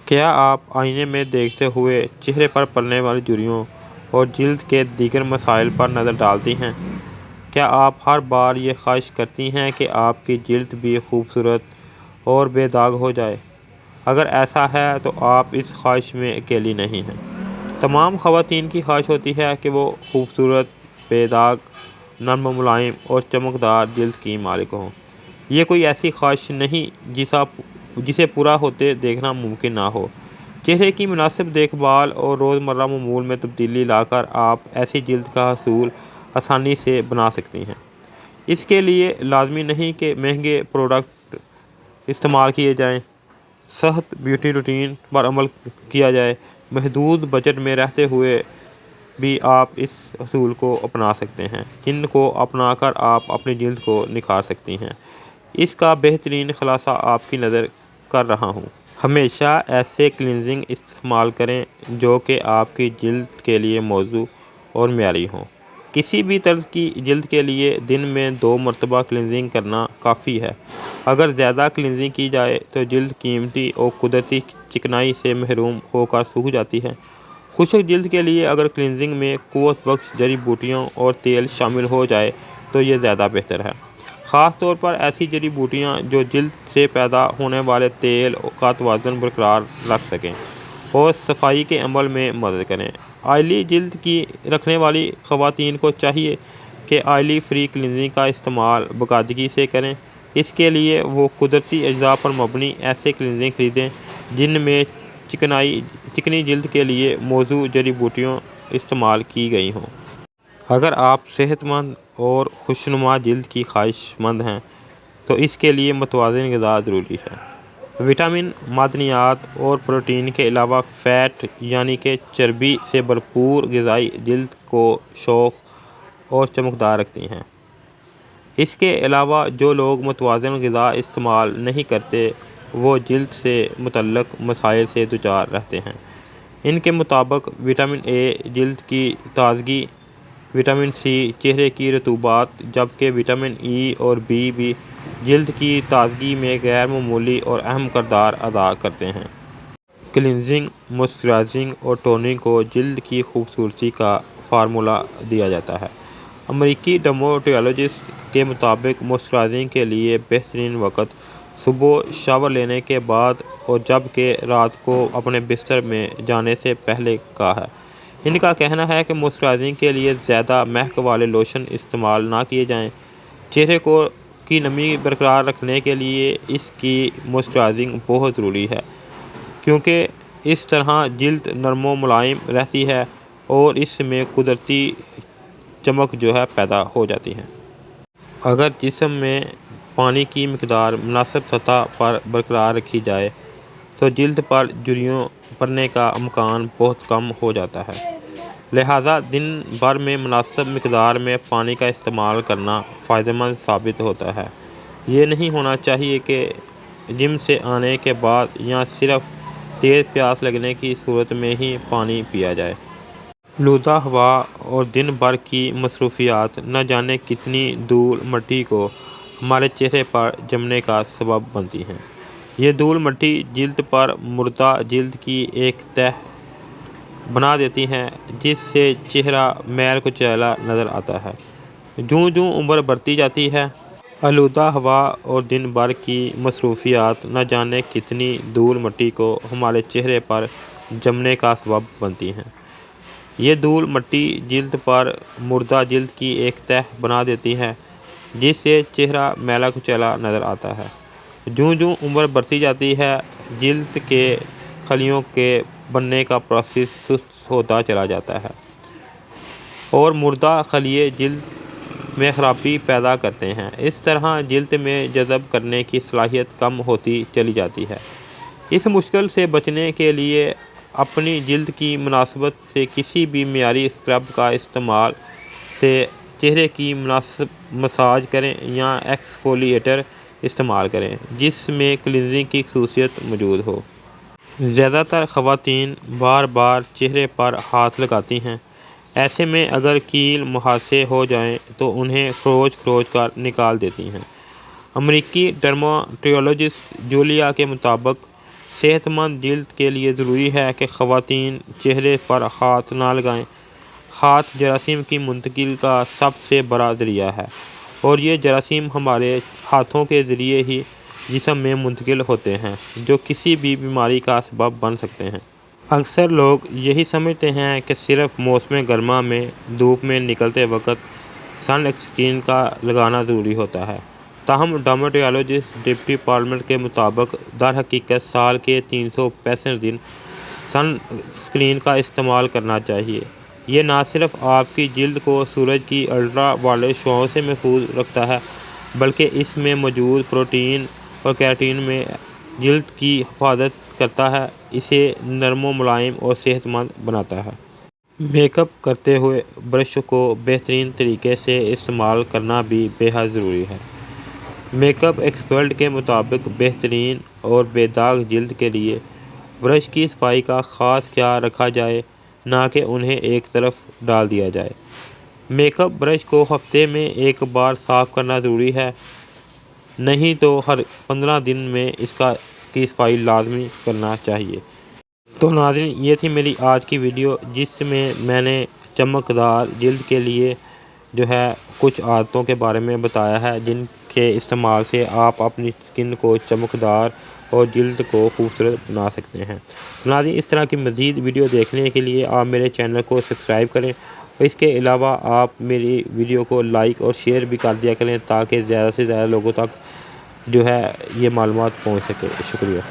کیا آپ آئینے میں دیکھتے ہوئے چہرے پر پڑنے والی جھریوں اور جلد کے دیگر مسائل پر نظر ڈالتی ہیں؟ کیا آپ ہر بار یہ خواہش کرتی ہیں کہ آپ کی جلد بھی خوبصورت اور بے داغ ہو جائے؟ اگر ایسا ہے تو آپ اس خواہش میں اکیلی نہیں ہیں۔ تمام خواتین کی خواہش ہوتی ہے کہ وہ خوبصورت، بے داغ، نرم و ملائم اور چمکدار جلد کی مالک ہوں۔ یہ کوئی ایسی خواہش نہیں جسے پورا ہوتے دیکھنا ممکن نہ ہو۔ چہرے کی مناسب دیکھ بھال اور روزمرہ معمول میں تبدیلی لا کر آپ ایسی جلد کا حصول آسانی سے بنا سکتی ہیں۔ اس کے لیے لازمی نہیں کہ مہنگے پروڈکٹ استعمال کیے جائیں۔ سخت بیوٹی روٹین پر عمل کیا جائے۔ محدود بجٹ میں رہتے ہوئے بھی آپ اس اصول کو اپنا سکتے ہیں، جن کو اپنا کر آپ اپنی جلد کو نکھار سکتی ہیں۔ اس کا بہترین خلاصہ آپ کی نظر کر رہا ہوں۔ ہمیشہ ایسے کلینزنگ استعمال کریں جو کہ آپ کی جلد کے لیے موزوں اور معیاری ہوں۔ کسی بھی طرز کی جلد کے لیے دن میں 2 مرتبہ کلینزنگ کرنا کافی ہے۔ اگر زیادہ کلینزنگ کی جائے تو جلد قیمتی اور قدرتی چکنائی سے محروم ہو کر سوکھ جاتی ہے۔ خشک جلد کے لیے اگر کلینزنگ میں قوت بخش جڑی بوٹیاں اور تیل شامل ہو جائے تو یہ زیادہ بہتر ہے، خاص طور پر ایسی جڑی بوٹیاں جو جلد سے پیدا ہونے والے تیل کا توازن برقرار رکھ سکیں اور صفائی کے عمل میں مدد کریں۔ آئلی جلد کی رکھنے والی خواتین کو چاہیے کہ آئلی فری کلینزنگ کا استعمال باقاعدگی سے کریں۔ اس کے لیے وہ قدرتی اجزاء پر مبنی ایسے کلینزنگ خریدیں جن میں چکنی جلد کے لیے موزوں جڑی بوٹیاں استعمال کی گئی ہوں۔ اگر آپ صحت مند اور خوشنما جلد کی خواہش مند ہیں تو اس کے لیے متوازن غذا ضروری ہے۔ وٹامن، معدنیات اور پروٹین کے علاوہ فیٹ یعنی کہ چربی سے بھرپور غذائیں جلد کو شوخ اور چمکدار رکھتی ہیں۔ اس کے علاوہ جو لوگ متوازن غذا استعمال نہیں کرتے وہ جلد سے متعلق مسائل سے دوچار رہتے ہیں۔ ان کے مطابق وٹامن اے جلد کی تازگی، وٹامن سی چہرے کی رطوبت، جبکہ وٹامن ای اور بی بھی جلد کی تازگی میں غیر معمولی اور اہم کردار ادا کرتے ہیں۔ کلینزنگ، موئسچرائزنگ اور ٹوننگ کو جلد کی خوبصورتی کا فارمولہ دیا جاتا ہے۔ امریکی ڈرماٹولوجسٹ کے مطابق موئسچرائزنگ کے لیے بہترین وقت صبح شاور لینے کے بعد اور جبکہ رات کو اپنے بستر میں جانے سے پہلے کا ہے۔ ان کا کہنا ہے کہ موئسچرائزنگ کے لیے زیادہ مہک والے لوشن استعمال نہ کیے جائیں۔ چہرے کی نمی برقرار رکھنے کے لیے اس کی موئسچرائزنگ بہت ضروری ہے، کیونکہ اس طرح جلد نرم و ملائم رہتی ہے اور اس میں قدرتی چمک پیدا ہو جاتی ہے۔ اگر جسم میں پانی کی مقدار مناسب سطح پر برقرار رکھی جائے تو جلد پر جھریوں پڑنے کا امکان بہت کم ہو جاتا ہے۔ لہٰذا دن بھر میں مناسب مقدار میں پانی کا استعمال کرنا فائدہ مند ثابت ہوتا ہے۔ یہ نہیں ہونا چاہیے کہ جم سے آنے کے بعد یا صرف تیز پیاس لگنے کی صورت میں ہی پانی پیا جائے۔ آلودہ ہوا اور دن بھر کی مصروفیات نہ جانے کتنی دھول مٹی کو ہمارے چہرے پر جمنے کا سبب بنتی ہیں۔ یہ دھول مٹی جلد پر مردہ جلد کی ایک تہہ بنا دیتی ہے جس سے چہرہ میل کچیلا نظر آتا ہے۔ جوں جوں عمر بڑھتی جاتی ہے، آلودہ ہوا اور دن بھر کی مصروفیات نہ جانے کتنی دھول مٹی کو ہمارے چہرے پر جمنے کا سبب بنتی ہیں۔ یہ دھول مٹی جلد پر مردہ جلد کی ایک تہہ بنا دیتی ہے جس سے چہرہ میلا کچیلا نظر آتا ہے۔ جوں جوں عمر بڑھتی جاتی ہے، جلد کے خلیوں کے بننے کا پروسیس سست ہوتا چلا جاتا ہے اور مردہ خلیے جلد میں خرابی پیدا کرتے ہیں۔ اس طرح جلد میں جذب کرنے کی صلاحیت کم ہوتی چلی جاتی ہے۔ اس مشکل سے بچنے کے لیے اپنی جلد کی مناسبت سے کسی بھی معیاری اسکرب کا استعمال سے چہرے کی مناسب مساج کریں یا ایکسفولیٹر استعمال کریں جس میں کلینزنگ کی خصوصیت موجود ہو۔ زیادہ تر خواتین بار بار چہرے پر ہاتھ لگاتی ہیں۔ ایسے میں اگر کیل مہاسے ہو جائیں تو انہیں کھروچ کر نکال دیتی ہیں۔ امریکی ڈرماٹولوجسٹ جولیا کے مطابق صحت مند جلد کے لیے ضروری ہے کہ خواتین چہرے پر ہاتھ نہ لگائیں۔ ہاتھ جراثیم کی منتقلی کا سب سے بڑا ذریعہ ہے اور یہ جراثیم ہمارے ہاتھوں کے ذریعے ہی جسم میں منتقل ہوتے ہیں، جو کسی بھی بیماری کا سبب بن سکتے ہیں۔ اکثر لوگ یہی سمجھتے ہیں کہ صرف موسم گرما میں دھوپ میں نکلتے وقت سن اسکرین کا لگانا ضروری ہوتا ہے، تاہم ڈرماٹولوجسٹ ڈپٹی پالمر کے مطابق در حقیقت سال کے 365 دن سن اسکرین کا استعمال کرنا چاہیے۔ یہ نہ صرف آپ کی جلد کو سورج کی الٹرا وائلٹ شعاؤں سے محفوظ رکھتا ہے بلکہ اس میں موجود پروٹین اور کیراٹین میں جلد کی حفاظت کرتا ہے، اسے نرم و ملائم اور صحت مند بناتا ہے۔ میک اپ کرتے ہوئے برش کو بہترین طریقے سے استعمال کرنا بھی بے حد ضروری ہے۔ میک اپ ایکسپرٹ کے مطابق بہترین اور بے داغ جلد کے لیے برش کی صفائی کا خاص خیال رکھا جائے، نہ کہ انہیں ایک طرف ڈال دیا جائے۔ میک اپ برش کو ہفتے میں ایک بار صاف کرنا ضروری ہے، نہیں تو ہر 15 دن میں اس کی صفائی لازمی کرنا چاہیے۔ تو ناظرین، یہ تھی میری آج کی ویڈیو جس میں میں نے چمکدار جلد کے لیے کچھ عادتوں کے بارے میں بتایا ہے، جن کے استعمال سے آپ اپنی سکن کو چمکدار اور جلد کو خوبصورت بنا سکتے ہیں۔ تو ناظرین، اس طرح کی مزید ویڈیو دیکھنے کے لیے آپ میرے چینل کو سبسکرائب کریں اور اس کے علاوہ آپ میری ویڈیو کو لائک اور شیئر بھی کر دیا کریں تاکہ زیادہ سے زیادہ لوگوں تک یہ معلومات پہنچ سکے۔ شکریہ۔